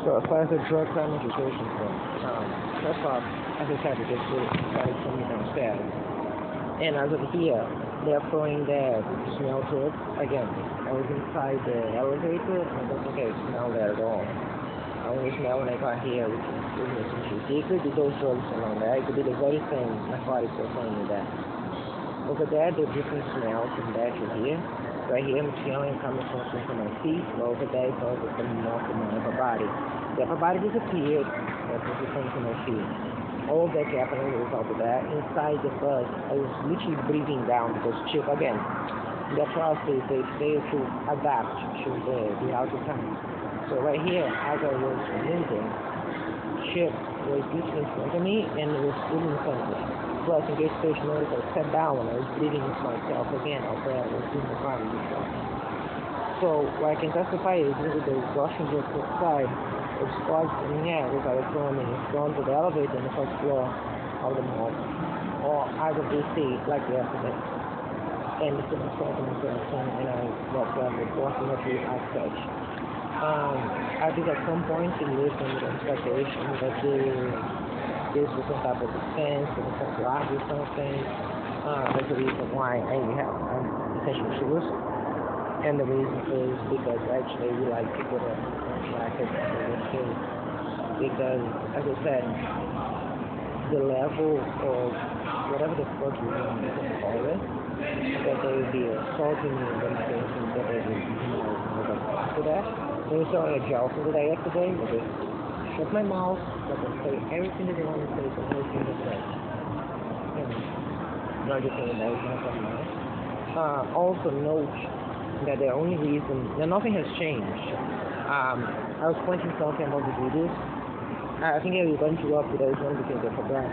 So as far as the drug crime education goes, first off, as I said, they just started coming downstairs. And as of here, they're throwing their smell to it. Again, I was inside the elevator and I don't think I smelled that at all. I only smell when I got here, which is essentially secret. It those drugs along there. It could be the very same narcotics they're telling me that. Over there, there's different smells from there to here. Right here, I'm smelling coming from my feet. Over there, it's also coming off from my upper body. The upper body disappeared. That's what's coming from my feet. All of that happened as a result of that. Inside the bus, I was literally breathing down because Chip, again, their process, they fail to adapt to the altitude. So right here, as I was moving, Chip was literally in front of me and it was really in front of me. Plus, in case Fish noticed, I sat down and I was breathing into myself again out there. I was doing the car before. So what I can testify is that the Russian just outside. It's caused in here because I was going to the elevator on the first floor of the mall, or either DC like yesterday. And it's in the second and I was unfortunately as such. I think at some point in this expectation that this was some type of defense or some flag or something. That's the reason why I'm essentially suicide. And the reason is because actually we like people that contracted in this case. Because, as I said, the level of whatever the fuck you want to call it, that they would be assaulting me and then thinking that they would after that. They were still in a jail for that yesterday. They just shut my mouth, let them say everything that they want to say, so everything they say. And not just saying that, it's not something else. Also note that the only reason that nothing has changed. I was pointing something about the videos. I think I was going to up with those one because I forgot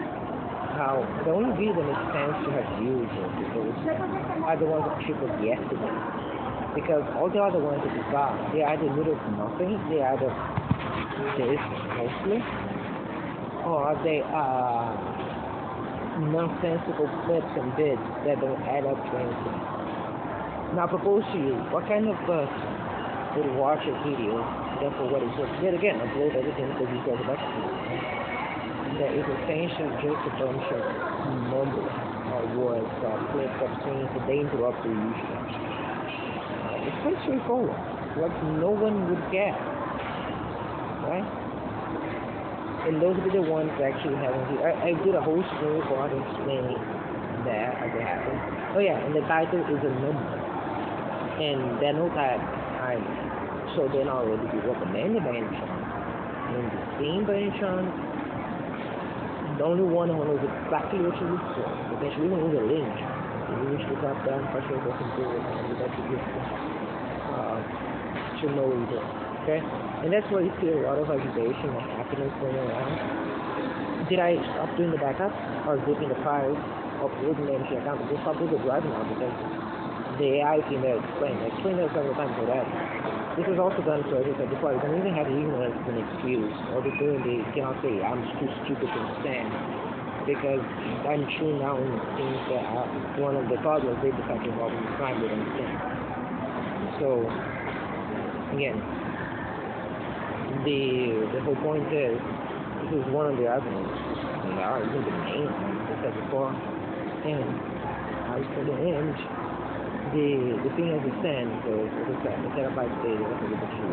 how the only video that makes sense to have used those are the ones that people yesterday. Because all the other ones that we got, they either little to nothing, they either this mostly, or they are nonsensical clips and bits that don't add up to anything. Now, I propose to you, what kind of would watch a video, therefore what is worth? Yet again, upload everything because you guys about to do. That is essentially just a bunch of mumbles or words or clips of things that they interrupt the usual. It's pretty straightforward. Like no one would care. Right? And those would be the ones actually having I did a whole screen recording explaining that as it happened. Oh yeah, and the title is a number. And they know that so they're not really be recommended by any chance. And the same by any chance, the only one who knows exactly what you look for, potentially even with a link, you wish to tap down, partially go into it, and that you get to know either. Okay? And that's why you see a lot of agitation and happiness going around. Did I stop doing the backup or zipping the files, uploading them to your account? Just stop doing the drive now because the AI thing there explained. I explained that several times already. This is also done so, as I said before, you don't even have ignorance as an excuse. All they're doing, they cannot say, I'm too stupid to understand. Because I'm sure now in things that one of the toddlers they decide to involve in the crime, they don't understand. So, again, the whole point is, this is one of the arguments. And there are even the main one, as I said before. And as for the end, the thing as it stands is, as I said, the terabyte data is able to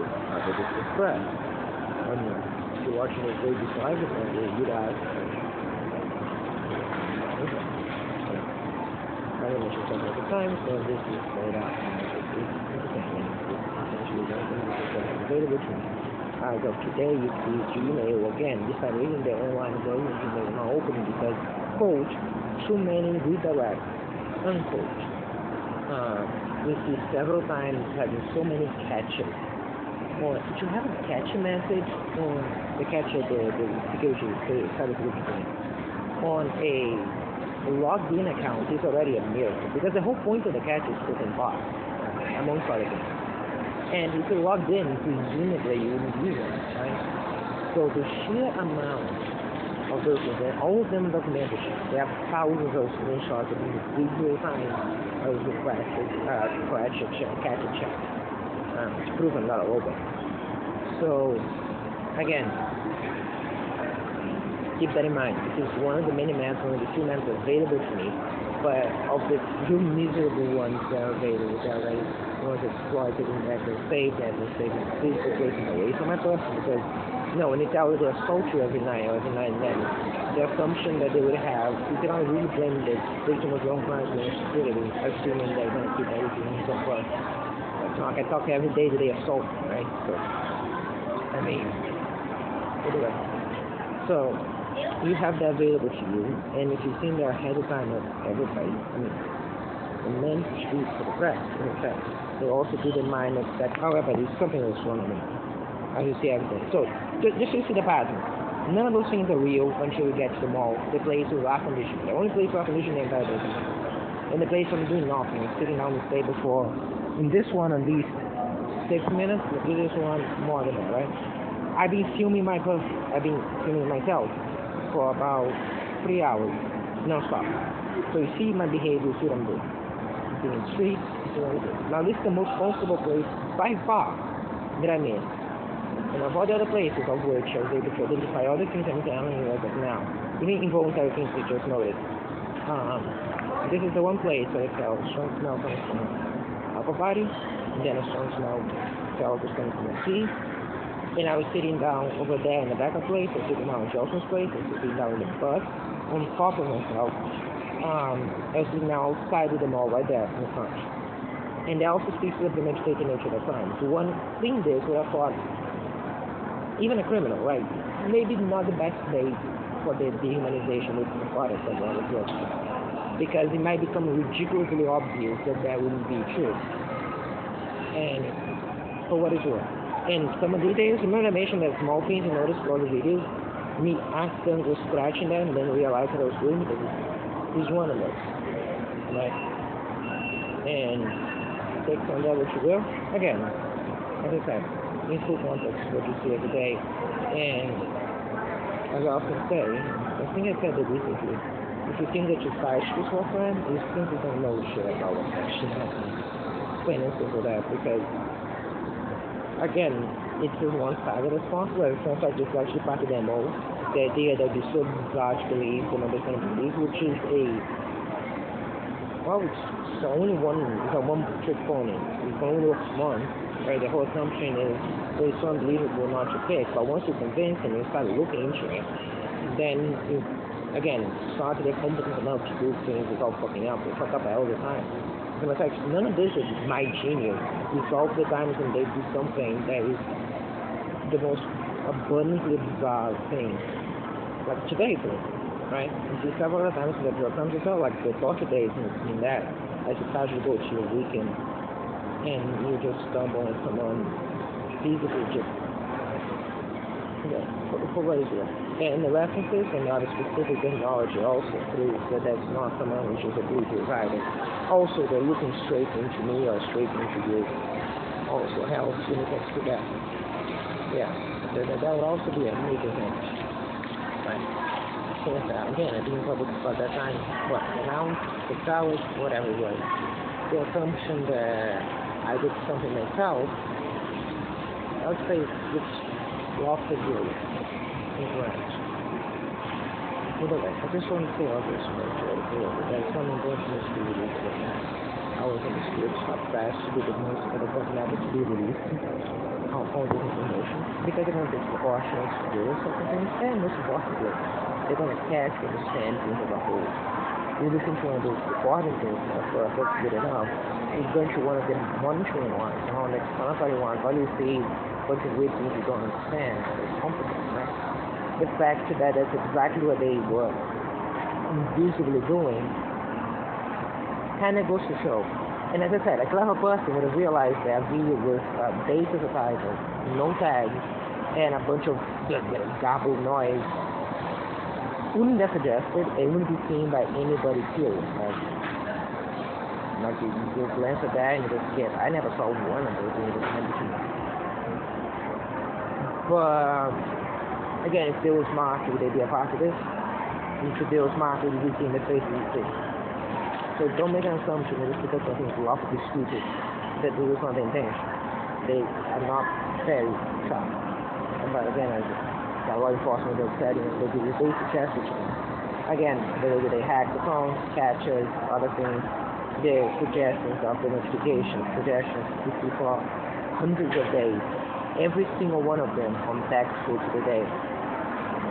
express. I mean, if you're watching this way before everything, you'd ask, I don't know if you're talking at the time, so this is laid out. Essentially, available to me. As of today, you see Gmail again. This time, reading the online version, Gmail is not opening because, quote, too many redirects, unquote. We see several times having so many catches. Or if you have a catch message on the catcher, the security, cybersecurity thing, on a logged in account is already a miracle because the whole point of the catch is put in box, amongst other things. And if you're logged in, presumably you wouldn't use it, right? So the sheer amount of those things, and all of them documented. They have thousands of screenshots of individual times I was requested for catch a check. It's proven not a robot. So Again, keep that in mind. This is one of the many maps, one of the few maps available to me, but of the few miserable ones that are available, that are already ones exploited and that were saved, physical places away from my person, because when they tell you they assault you every night or every night and then, the assumption that they would have, you can only really blame the victim of your own crime and security, assuming they're going to keep everything in so far. It's not like I talk every day that they assault me, right? So, I mean, anyway. So, you have that available to you, and if you've seen there ahead of time of everybody, the men shoot for the press, in effect. They also keep in mind that, however, there's something else wrong with me. As you see everything. So, just to see the pattern. None of those things are real until you get to the mall. The place with air conditioning. The only place with air conditioning is that building. And the place I'm doing nothing. I'm sitting down the table for, in this one at least, 6 minutes. In this one, more than that, right? I've been filming myself for about 3 hours, non-stop. So you see my behavior, you see what I'm doing. I'm being in the streets, you see what I'm doing. Now this is the most comfortable place by far that I'm in. And of all the other places of which I was able to identify all the things I'm telling you as of now, even involuntary things we just noted. This is the one place where I felt a strong smell coming from upper body, and then a strong smell felt was coming from the sea. And I was sitting down over there in the backup place, I was sitting down in Jelson's place, I was sitting down in the bus, on top of myself. I was sitting down outside of the mall right there in the front. And that also speaks to the premeditated nature of the crime. So one thing is what I thought, even a criminal, right? Maybe not the best day for the dehumanization of the product of all of this. Because it might become ridiculously obvious that wouldn't be true. And for what it's worth. And some of the details, remember I mentioned that small things you notice for the videos, me accidentally scratching them and then realize what I was doing because it's one of those. Right? And take from that what you will. Again, as I said, in full context what you see every day. And as I often say, I think I said it recently, if you think that you're psychic for a friend, you simply don't know shit about what's actually happening. Plain and simple that, because again, it's just one side of the response, where it sounds like it's actually part of their mode. The idea that you so bizarre to believe and understand belief, which is it's only one trick pony. It only works once. Right, the whole assumption is well, it's unbelievable not to pick, but once you're convinced and you start looking into it, then you, again, start to get competent enough to do things without fucking up. They fuck up all the time. And in fact, none of this is my genius. It's all the times when they do something that is the most abundantly bizarre thing. Like today, right? You see several other times that there comes as well, like the torture days in that, as you casually go to your weekend. And you just stumble on someone physically just for what is it? And the references and the specific technology also proves that that's not someone which is a Bluetooth either. Also, they're looking straight into me or straight into you. Also helps when it comes to that. Yeah, that would also be a major thing. Right. So again, I didn't public about that time, around 6 hours, whatever it was. The assumption that I did something myself, I would say it's lost the view. Incorrect. Anyway, I just want to say all this there's some important studios I was in the streets, not fast to be the most that it doesn't have to be released. All this information. Because they're going to take precautions to do certain things, and most importantly, they're going to catch and understand things as a whole. You listen to one of those recording things for that's good enough. You're going to one of them monitoring ones, and on the explanatory ones, all you see is a bunch of weird things you don't understand. It's complicated, right? The fact that that's exactly what they were invisibly doing kind of goes to show. And as I said, a clever person would have realized that a video with dates as a title, no tags, and a bunch of garbled noise wouldn't have suggested it wouldn't be seen by anybody curious. Like you glance at that and you just get, I never saw one of those things. But again, if there was market, would they be a part of this? If there was market, would you see in the face of the face? So don't make an assumption that just because something is lawfully stupid, that it was not the intention. They are not very sharp. But again, as the law enforcement is said, they do the basic test routine. Again, they hack the phone, catches, other things, their suggestions of the notifications, suggestions for hundreds of days. Every single one of them from text to the day.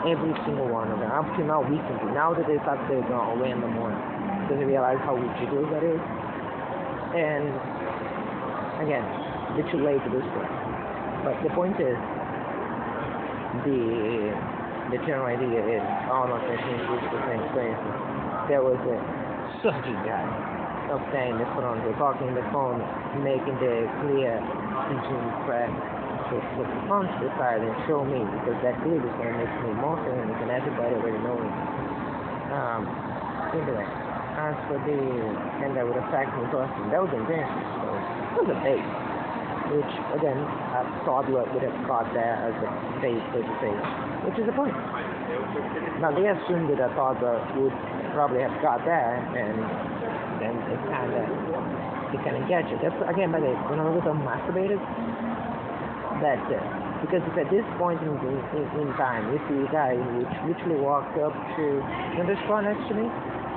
Every single one of them. Up to now, recently. Now that they start they're going away in the morning. Because they realize how ridiculous that is. And again, they're too late to do stuff. But the point is, the general idea is all of the things is the same. For instance, there was a surgery guy of saying the phone, they're talking on the phone, making the clear teaching press. So the phone to the side and show me, because that clearly is going to make me more famous and everybody already knows. Anyway, as for the and that would affect me personally, that was intentional. So it was a bait, which again I thought would have got there as a bait, so to say, which is the point. Now they assumed that I thought would probably have got there, and then it kind of get you. That's again, by the way, when I was masturbated. That's it. Because it's at this point in time, you see a guy which literally walked up to the spot next to me,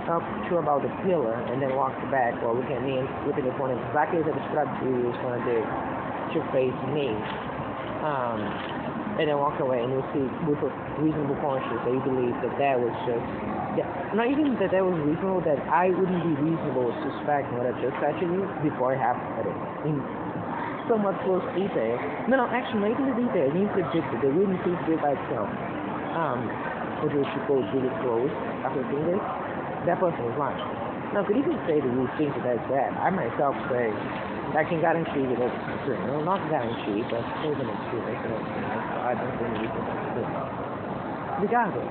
up to about the pillar, and then walked back while looking at me and flipping the phone exactly as I described to you as one of the to face me. And then walk away, and you see with a reasonable conscience that you believe that was just, not even that was reasonable, that I wouldn't be reasonable suspecting what I just said to you before it happened. Somewhat close detail. No, actually, not even the detail. You predicted they wouldn't see it by itself. Which was supposed really close after seeing this. That person was lying. Now, could even say that you think that that's bad? I myself say, I can guarantee that it's true. No, not guarantee, but even it's true. I don't think you can true. Regardless,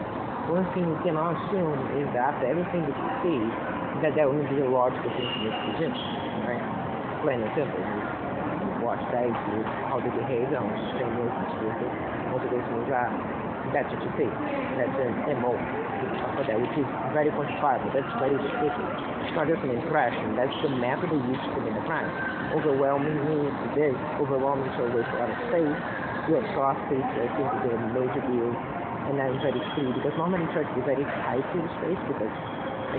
one thing you cannot assume is that after everything that you see, that there will be a logical thing to this position. Right? Plain and simple. Watch guys do how they behave on streamers and stupid. Most of those things are that's what you see. That's an MO for that, which is very quantifiable. That's very specific. It's not just an impression, that's the method they use to commit the crime. Overwhelming means this overwhelming so with a lot of space, your soft space I think is a major deal, and that is very free because normally church is very tight to the space because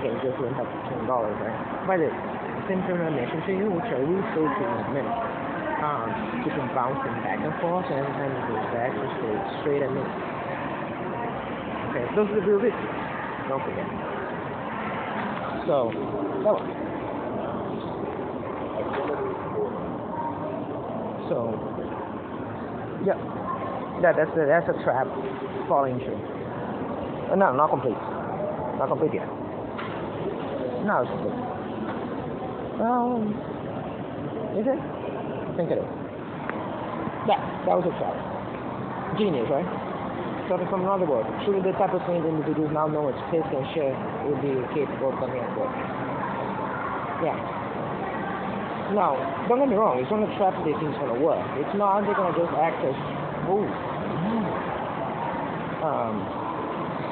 again just went up to $10, right? But the same thing I mentioned to you, which I will show to you in a minute. Keep them bouncing back and forth, and then it goes back and goes straight at me. Okay, those are the real risks. Don't forget. So, that one. So, yeah, that's a trap falling into. No, not complete. Not complete yet. No, it's complete. Is it? I think it is. Yeah, that was a trap. Genius, right? So from another word, truly the type of thing that individuals now know as piss and shit would be capable of coming up with. Yeah. Now, don't get me wrong, it's not a trap that they think is going to work. It's not, they're going to just act as fools.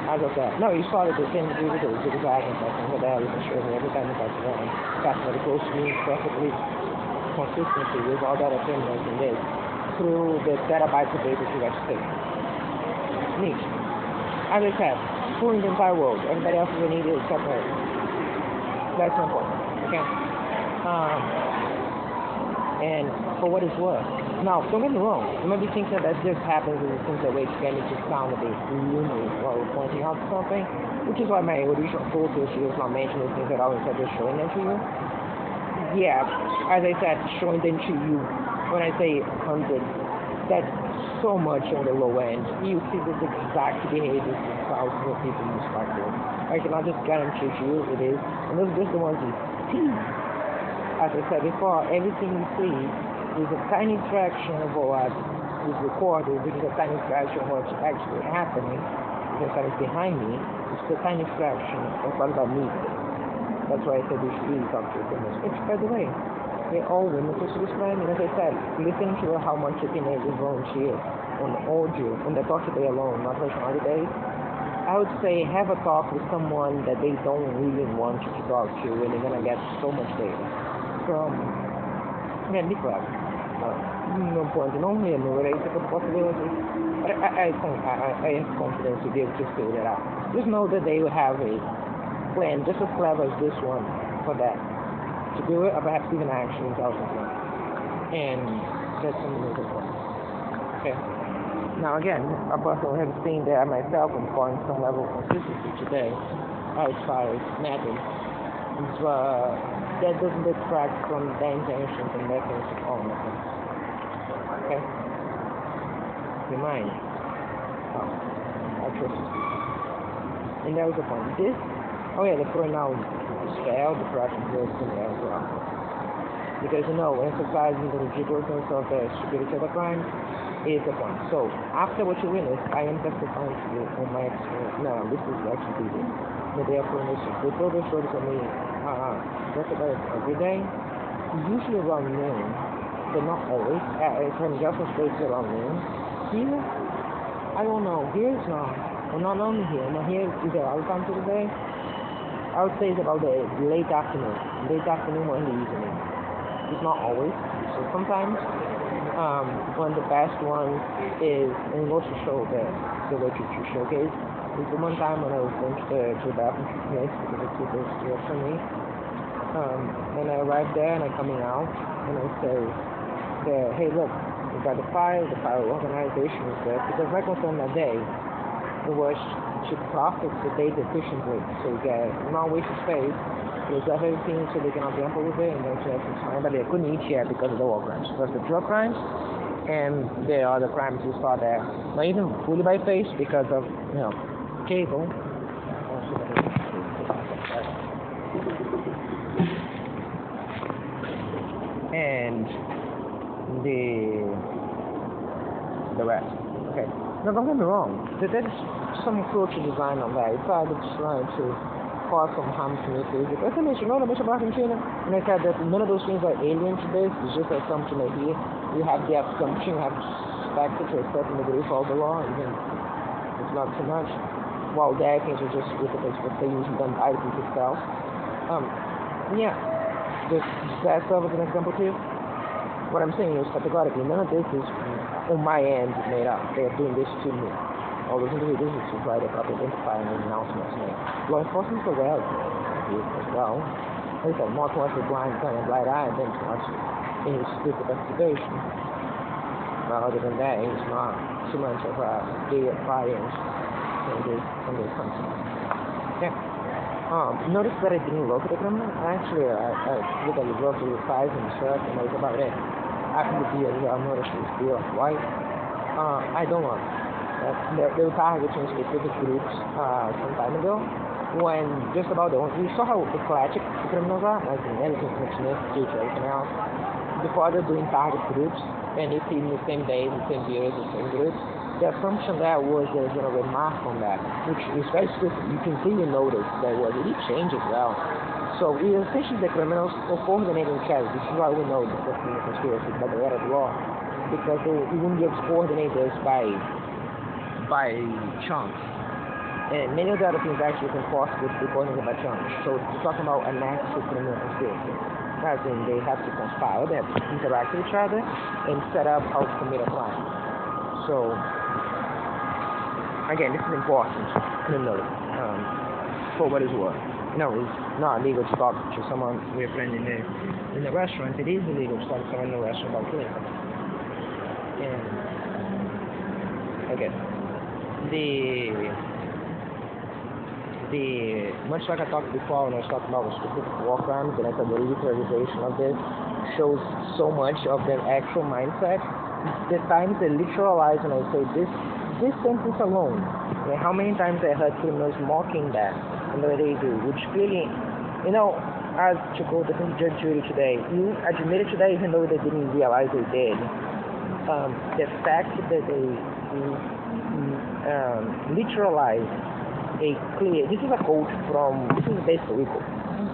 As I said, no, you saw that the same individual was acting something, what the hell is sure every time he got wrong. That's very close to me, perfectly consistency with all that attendance in this through the terabytes of data you guys take. Neat. As I said, fooling the entire world. Everybody else is an idiot except her. That's simple. Okay? And for what it's worth. Now, don't get me wrong. You might be thinking that just happens in the things that way to get me to sound a bit luminous while we're pointing out something, which is why my original focus is not mentioning things that I always said just showing them to you. Yeah, as I said, showing them to you, when I say 100, that's so much on the low end. You see this exact behavior that thousands of people use like this. I cannot just guarantee to you it is, and those are just the ones you see. As I said before, everything you see is a tiny fraction of what is recorded, which is a tiny fraction of what's actually happening, because that is behind me. It's a tiny fraction of what about me. That's why I said we should really talk to the women. Which, by the way, they're all women to this crime. And as I said, listen to how much a teenager volunteer on audio, on the talk today alone, not personality day. I would say have a talk with someone that they don't really want you to talk to, and they're going to get so much data from, be clever. no point, não enumerate the possibilities. But I have confidence to be able to figure that out. Just know that they will have a plan just as clever as this one for that. To do it, or perhaps even actions out of them. And that's something that's important. Okay. Now again, I personally have seen that I myself am calling some level of consistency today as far as methods. That doesn't detract from the intentions and methods of all methods. Okay? Remind. I trust you. And that was the point. The pronoun spell, the present words in there as well. Because emphasizing the ridiculousness of the stupidity of the crime is the point. So, after what you witnessed, I am testifying to you on my experience. Now, this is actually this. The day of coronation. They told the story to me just about every day, usually around noon, but not always. From Jefferson State around noon. Here, I don't know. Here it's not. Well, not only here. Now, here is there all the time to the day. I would say it's about the late afternoon or in the evening. It's not always. So sometimes, one of the best ones is, and goes to show the way to showcase. It's the one time when I was going to the bathroom because it's super serious for me. And I arrived there and I'm coming out and I say, hey look, we got the file organization is there because right concern that day it was to process the data efficiently. So we get not wasted space, reserve everything so they can have example with it and then to have some time. But they couldn't eat yet because of the war crimes. First the drug crimes and the other crimes we saw there. Not even fully by face because of cable. And the rest. Okay. Now don't get me wrong. There's some cruelty design on that. It's either trying to cause some harm to me physically. As I mentioned, about Argentina, and I said that none of those things are alien to this. It's just an assumption that here you have the assumption, you have to suspect it to a certain degree for the law, even if it's not too much. While their things are just with what they usually done by the people itself. Just that serve as an example too. What I'm saying is categorically, none of this is on my end made up. They are doing this to me. All those individuals to try to properly identify and announcements made. Law enforcement is aware of this as well. Like I said, more towards the blind eye than towards any stupid investigation. But other than that, it's not too much of a day of fires from this country. Yeah. Notice that I didn't look at the criminal. Actually, I looked at the grocery size and shirt, and that was about it. After the beard, I noticed it's beard white. I don't know. They were targeting specific groups some time ago. When just about we saw how eclectic the criminals are, like in everything, future, everything else. Before they're doing target groups, and if in the same days, the same years, the same groups. The assumption there was there's going to be a mark on that, which is very specific. You can clearly notice that was it changed as well. So essentially the criminals were coordinating chats. This is why we know that the conspiracy by the letter of law, because you wouldn't be able to coordinate this by chunks. And many of the other things actually can possibly be coordinated by chunks. So we're talking about an actual criminal conspiracy. As in they have to conspire, they have to interact with each other and set up how to commit a crime. So again, this is important to know for what is worth. It's not illegal to talk to someone we're friends in the restaurant. It is illegal to talk to someone in the restaurant about killing them. And again, the much like I talked before when I was talking about specific war crimes, and I said the literalization of this shows so much of their actual mindset. The times they literalize and I say this sentence alone, how many times I heard criminals mocking that and the way they do, which clearly, as to go to the judge jury today, you admitted today even though they didn't realize they did. The fact that they literalize a clear, this is a quote from, this is basically Rico.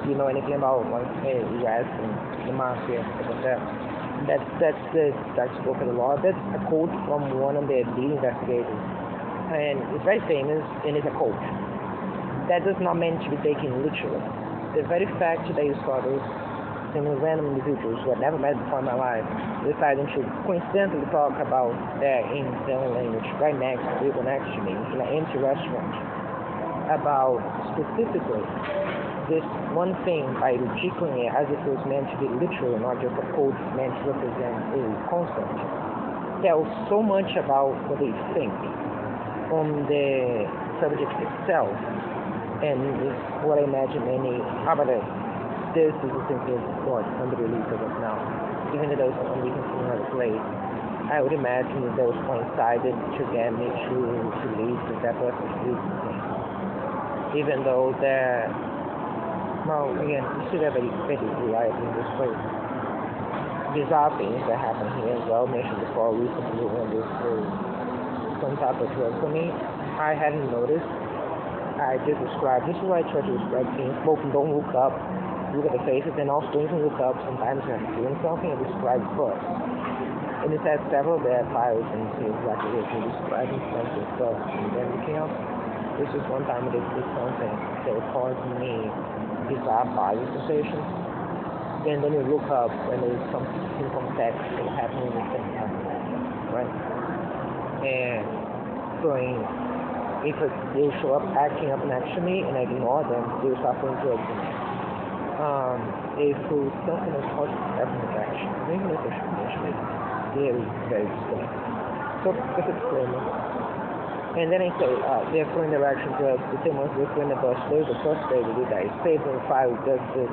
You know anything about US and the mafia, that's the textbook of the law. That's a quote from one of the lead investigators. And it's very famous and it's a quote. That does not mean to be taken literally. The very fact that you saw this some random individuals who I'd never met before in my life deciding to coincidentally talk about that in their own language right next to me in an empty restaurant about specifically this one thing by ridiculing it as if it was meant to be literal, not just a code meant to represent a concept, tells so much about what they think on the subject itself, and is what I imagine many this is the simplest thought on the release of it now. Even though there was something we can see in another place, I would imagine that those coincided to get me to release that person releasing thing. Even though there, well, again, you see that very reliably in this place. Bizarre things that happen here as well. Mentioned before recently when this was some type of drug for me. I hadn't noticed. I just described, this is why I try to describe things. Both don't look up, look at the faces, and also don't even look up sometimes when I'm doing something and describe first. And it has several bad files and see exactly what you're describing something first and then looking up. This is one time I did something that was causing me bizarre body sensations. And then you look up and there's something from text that happening at the same time. Right? And so if they show up acting up next to me and I ignore them, they'll start putting drugs in me. If it's something that's called definite action, even if it's mentioned, very, very distinct. So just explaining. And then I say, therefore in the reaction drugs, the same ones therefore in the bus day, the first day we did that. It's saved on the file, does the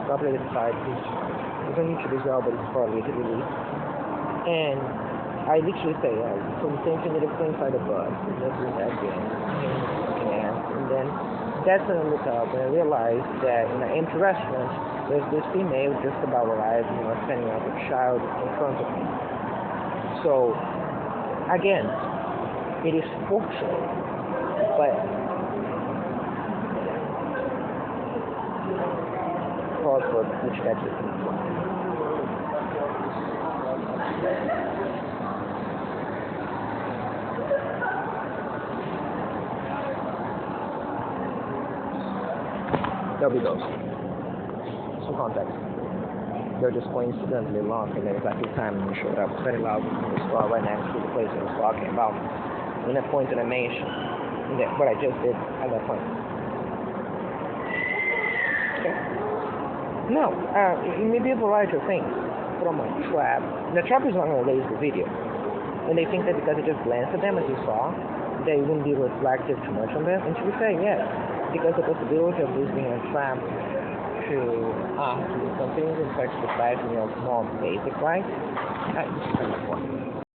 properly decided, we don't need to resolve, but it's probably to release. And I literally say, so the same thing that it's inside the bus, and just do that again, and then that's when I look up and I realize that in an empty restaurant, there's this female just about alive, standing up a child in front of me. So, again, it is fortunate, but pause for which that's the thing. There'll be those. Some context. They're just coincidentally long, and then exactly the time when we showed up very loud in the store right next to the place I was talking about. In that point that I mentioned, what I just did at that point. Okay. No, it may be a variety of things from a trap. The trap is not going to raise the video. And they think that because I just glanced at them as you saw, they wouldn't be reflective too much on them. And to be fair, yes. Because the possibility of this being a trap to do something in such the size of more basic, right? This is kind of fun.